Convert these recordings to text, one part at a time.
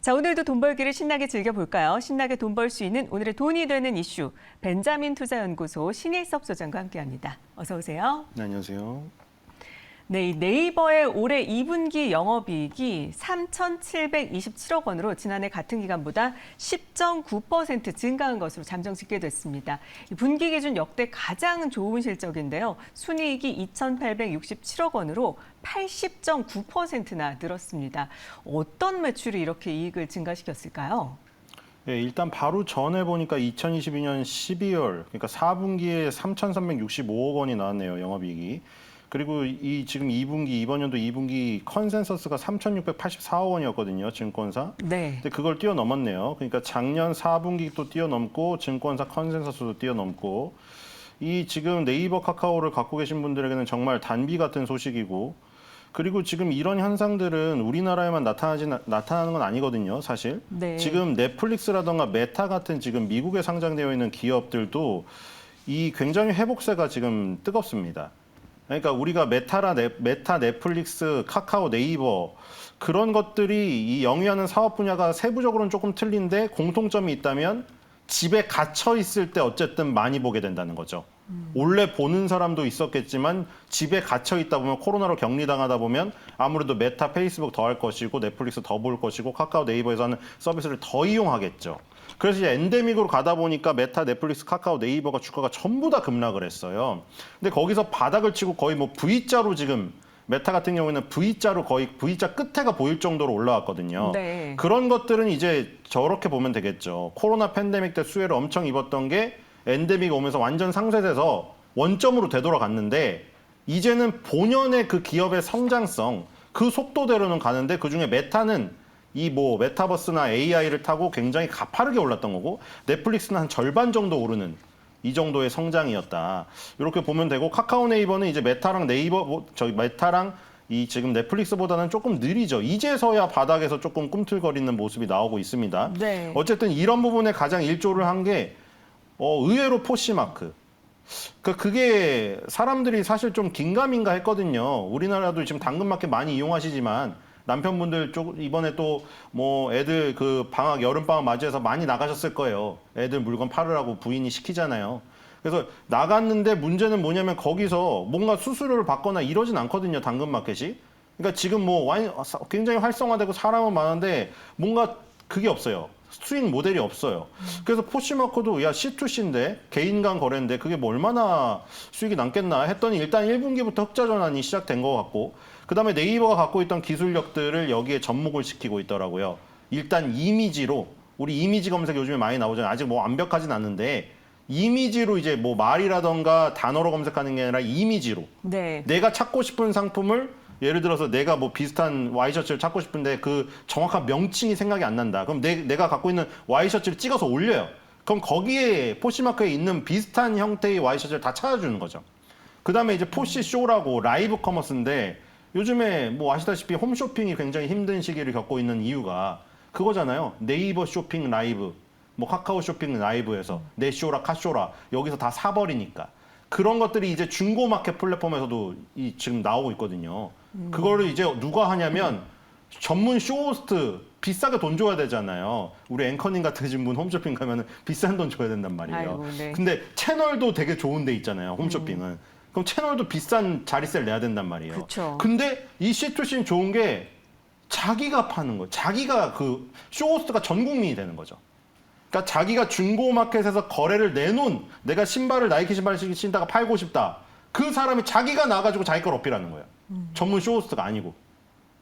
자, 오늘도 돈 벌기를 신나게 즐겨볼까요? 신나게 돈 벌 수 있는 오늘의 돈이 되는 이슈, 벤자민 투자연구소 신일섭 소장과 함께합니다. 어서 오세요. 네, 안녕하세요. 네, 이 네이버의 올해 2분기 영업이익이 3,727억 원으로 지난해 같은 기간보다 10.9% 증가한 것으로 잠정 집계됐습니다. 분기 기준 역대 가장 좋은 실적인데요. 순이익이 2,867억 원으로 80.9%나 늘었습니다. 어떤 매출이 이렇게 이익을 증가시켰을까요? 네, 일단 바로 전에 보니까 2022년 12월, 그러니까 4분기에 3,365억 원이 나왔네요, 영업이익이. 그리고 지금 2분기, 이번 연도 2분기 컨센서스가 3,684억 원이었거든요, 증권사. 네. 근데 그걸 뛰어넘었네요. 그러니까 작년 4분기도 뛰어넘고 증권사 컨센서스도 뛰어넘고 이 지금 네이버 카카오를 갖고 계신 분들에게는 정말 단비 같은 소식이고 그리고 지금 이런 현상들은 우리나라에만 나타나는 건 아니거든요, 사실. 네. 지금 넷플릭스라던가 메타 같은 지금 미국에 상장되어 있는 기업들도 이 굉장히 회복세가 지금 뜨겁습니다. 그러니까 우리가 메타, 넷플릭스, 카카오, 네이버 그런 것들이 이 영위하는 사업 분야가 세부적으로는 조금 틀린데 공통점이 있다면 집에 갇혀 있을 때 어쨌든 많이 보게 된다는 거죠. 원래 보는 사람도 있었겠지만 집에 갇혀 있다 보면 코로나로 격리당하다 보면 아무래도 메타, 페이스북 더 할 것이고 넷플릭스 더 볼 것이고 카카오, 네이버에서 하는 서비스를 더 이용하겠죠. 그래서 이제 엔데믹으로 가다 보니까 메타, 넷플릭스, 카카오, 네이버가 주가가 전부 다 급락을 했어요. 근데 거기서 바닥을 치고 거의 뭐 V자로 지금 메타 같은 경우에는 V자로 거의 V자 끝에가 보일 정도로 올라왔거든요. 네. 그런 것들은 이제 저렇게 보면 되겠죠. 코로나 팬데믹 때 수혜를 엄청 입었던 게 엔데믹 오면서 완전 상쇄돼서 원점으로 되돌아갔는데 이제는 본연의 그 기업의 성장성, 그 속도대로는 가는데 그중에 메타는 이 뭐 메타버스나 AI를 타고 굉장히 가파르게 올랐던 거고 넷플릭스는 한 절반 정도 오르는 이 정도의 성장이었다. 이렇게 보면 되고 카카오 네이버는 이제 메타랑 메타랑 이 지금 넷플릭스보다는 조금 느리죠. 이제서야 바닥에서 조금 꿈틀거리는 모습이 나오고 있습니다. 네. 어쨌든 이런 부분에 가장 일조를 한 게 의외로 포시마크. 그게 사람들이 사실 좀 긴가민가 했거든요. 우리나라도 지금 당근마켓 많이 이용하시지만 남편분들 이번에 또 뭐 애들 그 방학 여름방학 맞이해서 많이 나가셨을 거예요. 애들 물건 팔으라고 부인이 시키잖아요. 그래서 나갔는데 문제는 뭐냐면 거기서 뭔가 수수료를 받거나 이러진 않거든요. 당근마켓이. 그러니까 지금 뭐 굉장히 활성화되고 사람은 많은데 뭔가 그게 없어요. 수익 모델이 없어요. 그래서 포시마크도 야 C2C인데 개인 간 거래인데 그게 뭐 얼마나 수익이 남겠나 했더니 일단 1분기부터 흑자 전환이 시작된 것 같고 그다음에 네이버가 갖고 있던 기술력들을 여기에 접목을 시키고 있더라고요. 일단 이미지로 우리 이미지 검색 요즘에 많이 나오잖아요. 아직 뭐 완벽하진 않는데 이미지로 이제 뭐 말이라던가 단어로 검색하는 게 아니라 이미지로 네. 내가 찾고 싶은 상품을 예를 들어서 내가 뭐 비슷한 와이셔츠를 찾고 싶은데 그 정확한 명칭이 생각이 안 난다. 그럼 내가 갖고 있는 와이셔츠를 찍어서 올려요. 그럼 거기에 포시마크에 있는 비슷한 형태의 와이셔츠를 다 찾아주는 거죠. 그 다음에 이제 포시쇼라고 라이브 커머스인데 요즘에 뭐 아시다시피 홈쇼핑이 굉장히 힘든 시기를 겪고 있는 이유가 그거잖아요. 네이버 쇼핑 라이브, 뭐 카카오 쇼핑 라이브에서 내쇼라 카쇼라 여기서 다 사버리니까. 그런 것들이 이제 중고마켓 플랫폼에서도 지금 나오고 있거든요. 그거를 이제 누가 하냐면 전문 쇼호스트 비싸게 돈 줘야 되잖아요. 우리 앵커님 같으신 분 홈쇼핑 가면은 비싼 돈 줘야 된단 말이에요. 아이고, 네. 근데 채널도 되게 좋은 데 있잖아요. 홈쇼핑은. 그럼 채널도 비싼 자리세를 내야 된단 말이에요. 그쵸. 근데 이 C2C는 좋은 게 자기가 파는 거예요. 자기가 그 쇼호스트가 전 국민이 되는 거죠. 그러니까 자기가 중고마켓에서 거래를 내놓은 내가 신발을 나이키 신발을 신다가 팔고 싶다. 그 사람이 자기가 나가지고 자기 걸 어필하는 거예요. 전문 쇼호스트가 아니고.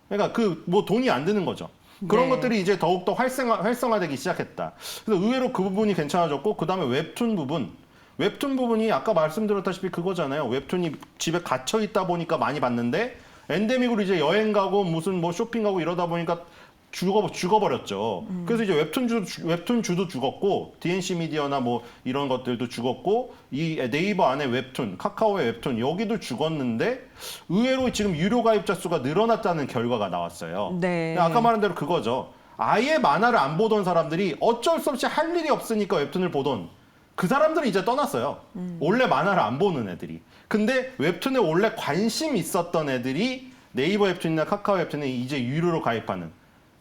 그러니까 그 뭐 돈이 안 드는 거죠. 그런 네. 것들이 이제 더욱더 활성화되기 시작했다. 그래서 의외로 그 부분이 괜찮아졌고 그다음에 웹툰 부분이 아까 말씀드렸다시피 그거잖아요. 웹툰이 집에 갇혀 있다 보니까 많이 봤는데 엔데믹으로 이제 여행 가고 무슨 뭐 쇼핑 가고 이러다 보니까 죽어버렸죠. 그래서 이제 웹툰주도 죽었고 DNC 미디어나 뭐 이런 것들도 죽었고 이 네이버 안에 웹툰, 카카오의 웹툰 여기도 죽었는데 의외로 지금 유료 가입자 수가 늘어났다는 결과가 나왔어요. 네. 아까 말한 대로 그거죠. 아예 만화를 안 보던 사람들이 어쩔 수 없이 할 일이 없으니까 웹툰을 보던 그 사람들은 이제 떠났어요. 원래 만화를 안 보는 애들이. 근데 웹툰에 원래 관심 있었던 애들이 네이버 웹툰이나 카카오 웹툰에 이제 유료로 가입하는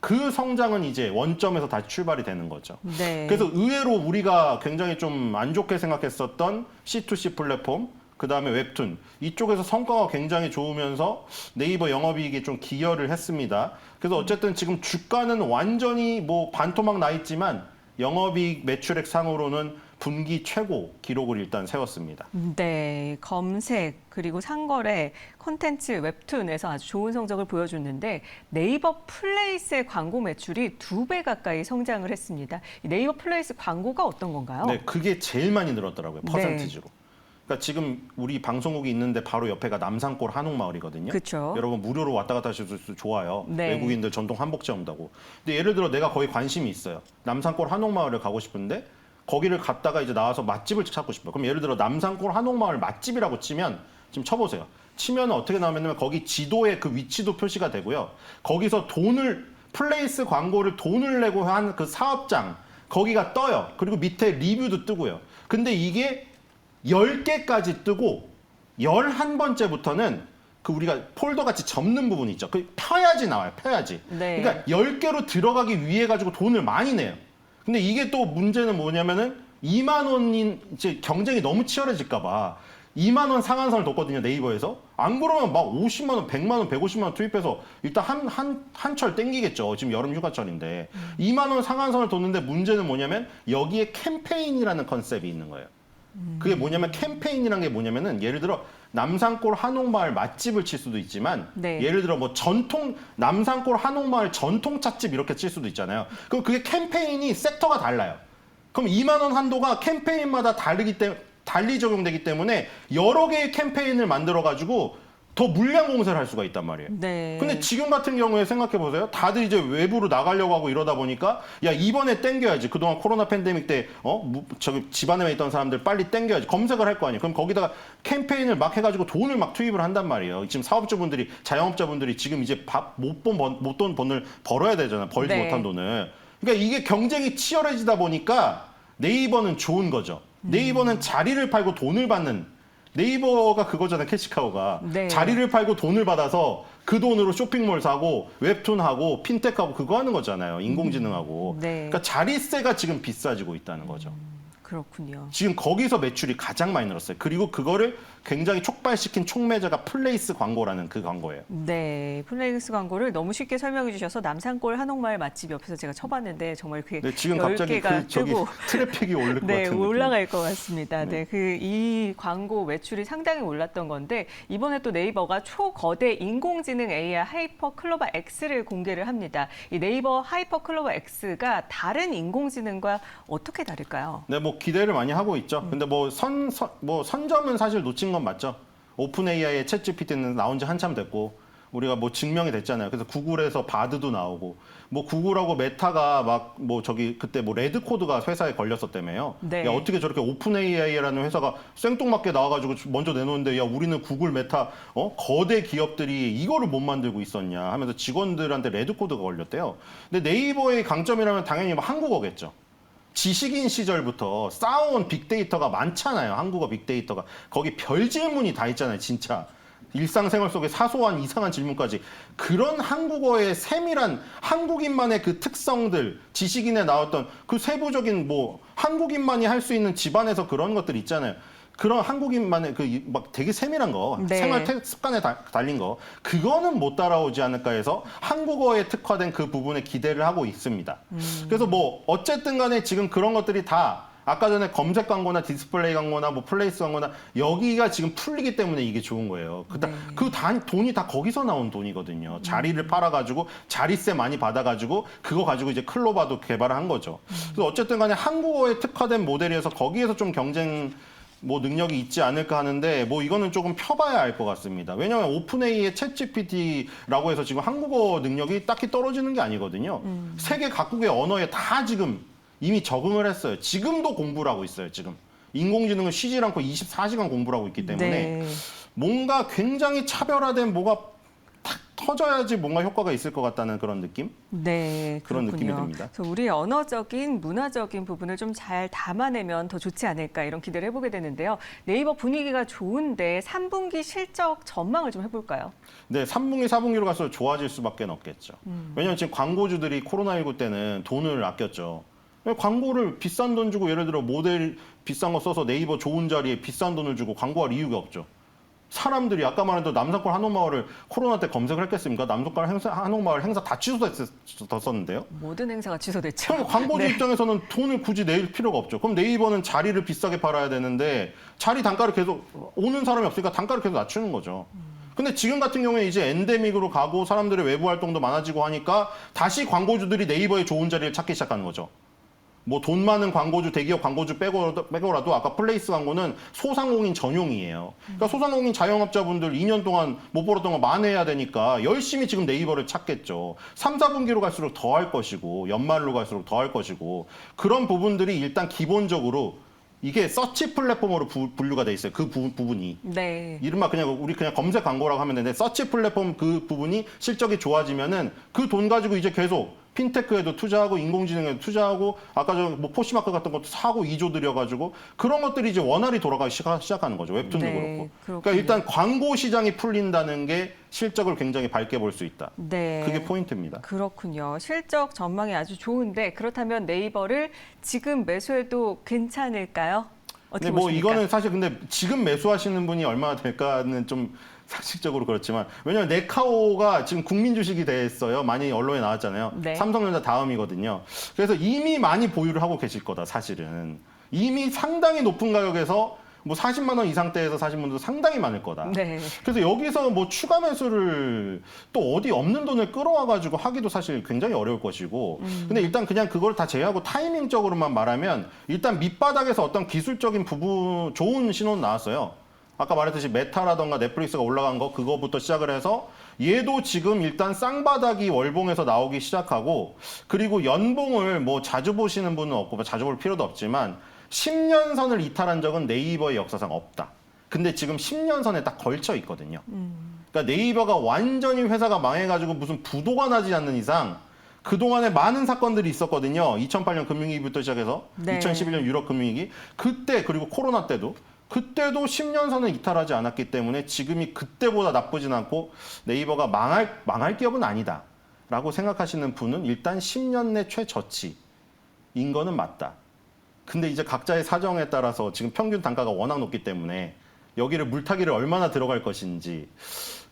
그 성장은 이제 원점에서 다시 출발이 되는 거죠. 네. 그래서 의외로 우리가 굉장히 좀 안 좋게 생각했었던 C2C 플랫폼, 그 다음에 웹툰 이쪽에서 성과가 굉장히 좋으면서 네이버 영업이익이 좀 기여를 했습니다. 그래서 어쨌든 지금 주가는 완전히 뭐 반토막 나 있지만 영업이익 매출액 상으로는 분기 최고 기록을 일단 세웠습니다. 네, 검색 그리고 상거래, 콘텐츠, 웹툰에서 아주 좋은 성적을 보여줬는데 네이버 플레이스의 광고 매출이 2배 가까이 성장을 했습니다. 이 네이버 플레이스 광고가 어떤 건가요? 네, 그게 제일 많이 늘었더라고요. 네. 퍼센티지로. 그러니까 지금 우리 방송국이 있는데 바로 옆에가 남산골 한옥마을이거든요. 그쵸. 여러분 무료로 왔다 갔다 하셔도 좋아요. 네. 외국인들 전통 한복제 온다고. 근데 예를 들어 내가 거기 관심이 있어요. 남산골 한옥마을을 가고 싶은데 거기를 갔다가 이제 나와서 맛집을 찾고 싶어요. 그럼 예를 들어 남산골 한옥마을 맛집이라고 치면 지금 쳐보세요. 치면 어떻게 나오냐면 거기 지도에 그 위치도 표시가 되고요. 거기서 플레이스 광고를 돈을 내고 한 그 사업장 거기가 떠요. 그리고 밑에 리뷰도 뜨고요. 근데 이게 10개까지 뜨고 11번째부터는 그 우리가 폴더 같이 접는 부분이 있죠. 그 펴야지 나와요. 펴야지. 네. 그러니까 10개로 들어가기 위해 가지고 돈을 많이 내요. 근데 이게 또 문제는 뭐냐면은 2만 원인 이제 경쟁이 너무 치열해질까 봐 2만 원 상한선을 뒀거든요. 네이버에서. 안 그러면 막 50만 원, 100만 원, 150만 원 투입해서 일단 한철 땡기겠죠. 지금 여름 휴가철인데. 2만 원 상한선을 뒀는데 문제는 뭐냐면 여기에 캠페인이라는 컨셉이 있는 거예요. 그게 뭐냐면 캠페인이라는 게 뭐냐면은 예를 들어 남산골 한옥마을 맛집을 칠 수도 있지만 네. 예를 들어 뭐 남산골 한옥마을 전통 찻집 이렇게 칠 수도 있잖아요. 그럼 그게 캠페인이 섹터가 달라요. 그럼 2만 원 한도가 캠페인마다 달리 적용되기 때문에 여러 개의 캠페인을 만들어 가지고 더 물량 공세를 할 수가 있단 말이에요. 네. 근데 지금 같은 경우에 생각해 보세요. 다들 이제 외부로 나가려고 하고 이러다 보니까 야 이번에 땡겨야지. 그동안 코로나 팬데믹 때 저기 집안에 있던 사람들 빨리 땡겨야지. 검색을 할 거 아니에요. 그럼 거기다가 캠페인을 막 해가지고 돈을 막 투입을 한단 말이에요. 지금 사업주분들이 자영업자분들이 지금 이제 못 돈 돈을 벌어야 되잖아요. 벌지 네. 못한 돈을. 그러니까 이게 경쟁이 치열해지다 보니까 네이버는 좋은 거죠. 네이버는 자리를 팔고 돈을 받는 네이버가 그거잖아요. 캐시카우가. 네. 자리를 팔고 돈을 받아서 그 돈으로 쇼핑몰 사고 웹툰하고 핀텍하고 그거 하는 거잖아요. 인공지능하고. 네. 그러니까 자리세가 지금 비싸지고 있다는 거죠. 그렇군요. 지금 거기서 매출이 가장 많이 늘었어요. 그리고 그거를 굉장히 촉발시킨 촉매자가 플레이스 광고라는 그 광고예요. 네, 플레이스 광고를 너무 쉽게 설명해 주셔서 남산골 한옥마을 맛집 옆에서 제가 쳐봤는데 정말 그게 네, 지금 갑자기 10개가 저기 뜨고 트래픽이 오를 것 네, 같은 느낌. 올라갈 것 같습니다. 네. 네, 이 광고 매출이 상당히 올랐던 건데 이번에 또 네이버가 초거대 인공지능 AI 하이퍼 클로버 X를 공개를 합니다. 이 네이버 하이퍼 클로버 X가 다른 인공지능과 어떻게 다를까요? 네, 뭐 기대를 많이 하고 있죠. 근데 뭐 선점은 사실 놓친 건 맞죠. 오픈 AI의 챗 GPT는 나온 지 한참 됐고 우리가 뭐 증명이 됐잖아요. 그래서 구글에서 바드도 나오고 뭐 구글하고 메타가 막 뭐 저기 그때 뭐 레드 코드가 회사에 걸렸었다며요. 네. 야, 어떻게 저렇게 오픈 AI라는 회사가 생뚱맞게 나와가지고 먼저 내놓는데 야 우리는 구글 메타 거대 기업들이 이거를 못 만들고 있었냐 하면서 직원들한테 레드 코드가 걸렸대요. 근데 네이버의 강점이라면 당연히 뭐 한국어겠죠. 지식인 시절부터 쌓아온 빅데이터가 많잖아요. 한국어 빅데이터가. 거기 별 질문이 다 있잖아요. 진짜. 일상생활 속에 사소한 이상한 질문까지. 그런 한국어의 세밀한 한국인만의 그 특성들, 지식인에 나왔던 그 세부적인 뭐 한국인만이 할 수 있는 집안에서 그런 것들 있잖아요. 그런 한국인만의 그 막 되게 세밀한 거, 네. 생활 습관에 달린 거, 그거는 못 따라오지 않을까 해서 한국어에 특화된 그 부분에 기대를 하고 있습니다. 그래서 뭐 어쨌든 간에 지금 그런 것들이 다 아까 전에 검색 광고나 디스플레이 광고나 뭐 플레이스 광고나 여기가 지금 풀리기 때문에 이게 좋은 거예요. 돈이 다 거기서 나온 돈이거든요. 자리를 팔아가지고 자리세 많이 받아가지고 그거 가지고 이제 클로바도 개발을 한 거죠. 그래서 어쨌든 간에 한국어에 특화된 모델이어서 거기에서 좀 경쟁 뭐 능력이 있지 않을까 하는데 뭐 이거는 조금 펴봐야 알 것 같습니다. 왜냐하면 오픈AI의 챗GPT라고 해서 지금 한국어 능력이 딱히 떨어지는 게 아니거든요. 세계 각국의 언어에 다 지금 이미 적응을 했어요. 지금도 공부를 하고 있어요. 지금 인공지능을 쉬지 않고 24시간 공부를 하고 있기 때문에 네. 뭔가 굉장히 차별화된 뭐가 터져야지 뭔가 효과가 있을 것 같다는 그런 느낌? 네, 그런 그렇군요. 느낌이 듭니다. 그래서 우리 언어적인, 문화적인 부분을 좀 잘 담아내면 더 좋지 않을까 이런 기대를 해보게 되는데요. 네이버 분위기가 좋은데 3분기 실적 전망을 좀 해볼까요? 네, 3분기, 4분기로 갈수록 좋아질 수밖에 없겠죠. 왜냐하면 지금 광고주들이 코로나19 때는 돈을 아꼈죠. 광고를 비싼 돈 주고 예를 들어 모델 비싼 거 써서 네이버 좋은 자리에 비싼 돈을 주고 광고할 이유가 없죠. 사람들이 아까 말했던 남산권 한옥마을을 코로나 때 검색을 했겠습니까? 남산권 한옥마을 행사 다 취소됐었는데요. 모든 행사가 취소됐죠. 그럼 광고주 네. 입장에서는 돈을 굳이 낼 필요가 없죠. 그럼 네이버는 자리를 비싸게 팔아야 되는데 자리 단가를 계속 오는 사람이 없으니까 단가를 계속 낮추는 거죠. 근데 지금 같은 경우에 이제 엔데믹으로 가고 사람들의 외부 활동도 많아지고 하니까 다시 광고주들이 네이버의 좋은 자리를 찾기 시작하는 거죠. 뭐 돈 많은 광고주, 대기업 광고주 빼고라도 아까 플레이스 광고는 소상공인 전용이에요. 그러니까 소상공인 자영업자분들 2년 동안 못 벌었던 거 만회해야 되니까 열심히 지금 네이버를 찾겠죠. 3, 4분기로 갈수록 더 할 것이고 연말로 갈수록 더 할 것이고 그런 부분들이 일단 기본적으로 이게 서치 플랫폼으로 분류가 돼 있어요. 그 부분이. 네. 이른바 우리 그냥 검색 광고라고 하면 되는데 서치 플랫폼 그 부분이 실적이 좋아지면은 그 돈 가지고 이제 계속 핀테크에도 투자하고 인공지능에도 투자하고 아까 뭐 포시마크 같은 것도 사고 2조 들여가지고 그런 것들이 이제 원활히 돌아가기 시작하는 거죠. 웹툰도 네, 그렇고. 그렇군요. 그러니까 일단 광고 시장이 풀린다는 게 실적을 굉장히 밝게 볼 수 있다. 네. 그게 포인트입니다. 그렇군요. 실적 전망이 아주 좋은데 그렇다면 네이버를 지금 매수해도 괜찮을까요? 어떻게 근데 뭐 보십니까? 이거는 사실 근데 지금 매수하시는 분이 얼마나 될까는 좀 상식적으로 그렇지만 왜냐하면 네카오가 지금 국민 주식이 됐어요. 많이 언론에 나왔잖아요. 네. 삼성전자 다음이거든요. 그래서 이미 많이 보유를 하고 계실 거다 사실은. 이미 상당히 높은 가격에서 뭐 40만 원 이상대에서 사신 분도 상당히 많을 거다. 네. 그래서 여기서 뭐 추가 매수를 또 어디 없는 돈을 끌어와 가지고 하기도 사실 굉장히 어려울 것이고. 근데 일단 그냥 그걸 다 제외하고 타이밍적으로만 말하면 일단 밑바닥에서 어떤 기술적인 부분 좋은 신호는 나왔어요. 아까 말했듯이 메타라던가 넷플릭스가 올라간 거 그거부터 시작을 해서 얘도 지금 일단 쌍바닥이 월봉에서 나오기 시작하고 그리고 연봉을 뭐 자주 보시는 분은 없고 뭐 자주 볼 필요도 없지만 10년 선을 이탈한 적은 네이버의 역사상 없다. 근데 지금 10년 선에 딱 걸쳐 있거든요. 그러니까 네이버가 완전히 회사가 망해가지고 무슨 부도가 나지 않는 이상 그동안에 많은 사건들이 있었거든요. 2008년 금융위기부터 시작해서 네. 2011년 유럽 금융위기 그때 그리고 코로나 때도 10년 선을 이탈하지 않았기 때문에 지금이 그때보다 나쁘진 않고 네이버가 망할 기업은 아니다. 라고 생각하시는 분은 일단 10년 내 최저치인 거는 맞다. 근데 이제 각자의 사정에 따라서 지금 평균 단가가 워낙 높기 때문에 여기를 물타기를 얼마나 들어갈 것인지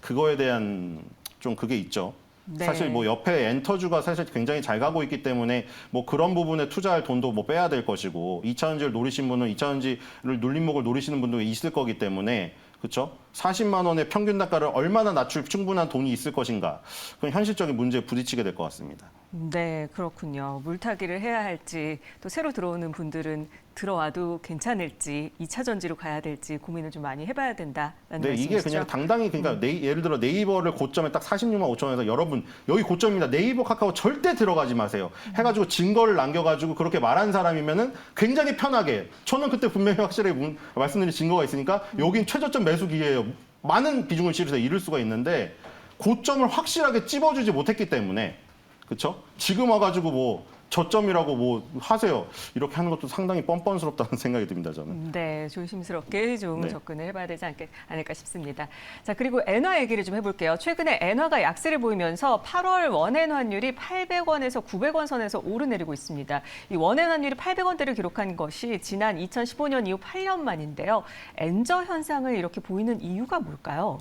그거에 대한 좀 그게 있죠. 네. 사실 뭐 옆에 엔터주가 사실 굉장히 잘 가고 있기 때문에 뭐 그런 부분에 투자할 돈도 뭐 빼야 될 것이고 2차전지를 노리신 분은 2차전지를 눌림목을 노리시는 분도 있을 거기 때문에 그렇죠? 40만 원의 평균 단가를 얼마나 낮출 충분한 돈이 있을 것인가? 그건 현실적인 문제에 부딪히게 될 것 같습니다. 네, 그렇군요. 물타기를 해야 할지 또 새로 들어오는 분들은 들어와도 괜찮을지 2차 전지로 가야 될지 고민을 좀 많이 해봐야 된다라는 네, 말씀이시죠? 이게 그냥 당당히 그러니까 예를 들어 네이버를 고점에 딱 46만 5천 원에서 여러분 여기 고점입니다. 네이버 카카오 절대 들어가지 마세요. 해가지고 증거를 남겨가지고 그렇게 말한 사람이면은 굉장히 편하게 저는 그때 분명히 확실하게 말씀드린 증거가 있으니까 여긴 최저점 매수 기회예요. 많은 비중을 실어서 이룰 수가 있는데 고점을 확실하게 찝어주지 못했기 때문에 그렇죠? 지금 와가지고 뭐 저점이라고 뭐 하세요. 이렇게 하는 것도 상당히 뻔뻔스럽다는 생각이 듭니다, 저는. 네, 조심스럽게 좀 네. 접근을 해봐야 되지 않을까 싶습니다. 자, 그리고 엔화 얘기를 좀 해볼게요. 최근에 엔화가 약세를 보이면서 8월 원엔 환율이 800원에서 900원 선에서 오르내리고 있습니다. 이 원엔 환율이 800원대를 기록한 것이 지난 2015년 이후 8년 만인데요. 엔저 현상을 이렇게 보이는 이유가 뭘까요?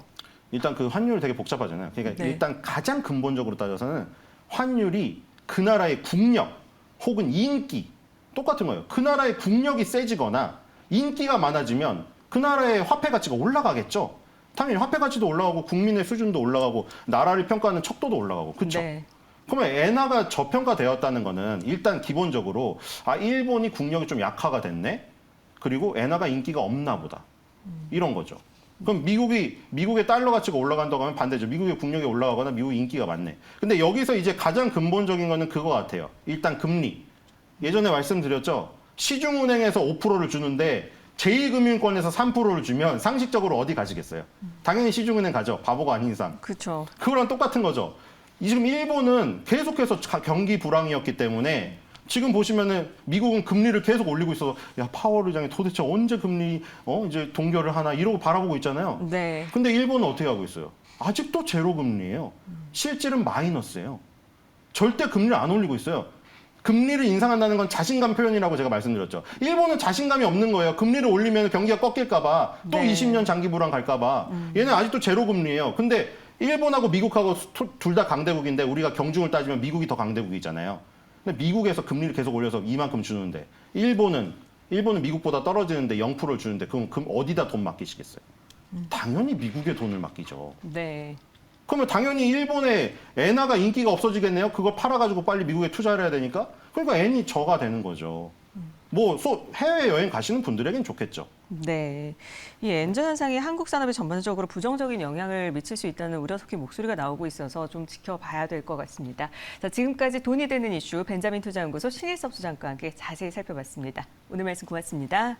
일단 그 환율 되게 복잡하잖아요. 그러니까 네. 일단 가장 근본적으로 따져서는 환율이 그 나라의 국력 혹은 인기 똑같은 거예요. 그 나라의 국력이 세지거나 인기가 많아지면 그 나라의 화폐 가치가 올라가겠죠. 당연히 화폐 가치도 올라가고 국민의 수준도 올라가고 나라를 평가하는 척도도 올라가고 그렇죠. 네. 그러면 엔화가 저평가되었다는 거는 일단 기본적으로 일본이 국력이 좀 약화가 됐네. 그리고 엔화가 인기가 없나 보다. 이런 거죠. 그럼 미국의 달러 가치가 올라간다고 하면 반대죠. 미국의 국력이 올라가거나 미국 인기가 많네. 근데 여기서 이제 가장 근본적인 거는 그거 같아요. 일단 금리. 예전에 말씀드렸죠. 시중은행에서 5%를 주는데 제2금융권에서 3%를 주면 상식적으로 어디 가시겠어요? 당연히 시중은행 가죠. 바보가 아닌 이상. 그렇죠. 그거랑 똑같은 거죠. 지금 일본은 계속해서 경기 불황이었기 때문에 지금 보시면은 미국은 금리를 계속 올리고 있어서 야 파월 의장이 도대체 언제 금리 이제 동결을 하나 이러고 바라보고 있잖아요. 네. 근데 일본은 어떻게 하고 있어요? 아직도 제로 금리예요. 실질은 마이너스예요. 절대 금리를 안 올리고 있어요. 금리를 인상한다는 건 자신감 표현이라고 제가 말씀드렸죠. 일본은 자신감이 없는 거예요. 금리를 올리면 경기가 꺾일까봐 또 네. 20년 장기 불황 갈까봐. 얘는 아직도 제로 금리예요. 근데 일본하고 미국하고 둘 다 강대국인데 우리가 경중을 따지면 미국이 더 강대국이잖아요. 근데 미국에서 금리를 계속 올려서 이만큼 주는데 일본은 미국보다 떨어지는데 0%를 주는데 그럼 어디다 돈 맡기시겠어요? 당연히 미국에 돈을 맡기죠. 네. 그러면 당연히 일본의 엔화가 인기가 없어지겠네요. 그걸 팔아가지고 빨리 미국에 투자를 해야 되니까. 그러니까 엔이 저가 되는 거죠. 뭐 해외 여행 가시는 분들에겐 좋겠죠. 네. 이 엔저 현상이 한국 산업에 전반적으로 부정적인 영향을 미칠 수 있다는 우려 섞인 목소리가 나오고 있어서 좀 지켜봐야 될 것 같습니다. 자, 지금까지 돈이 되는 이슈 벤자민 투자연구소 신일섭 소장과 함께 자세히 살펴봤습니다. 오늘 말씀 고맙습니다.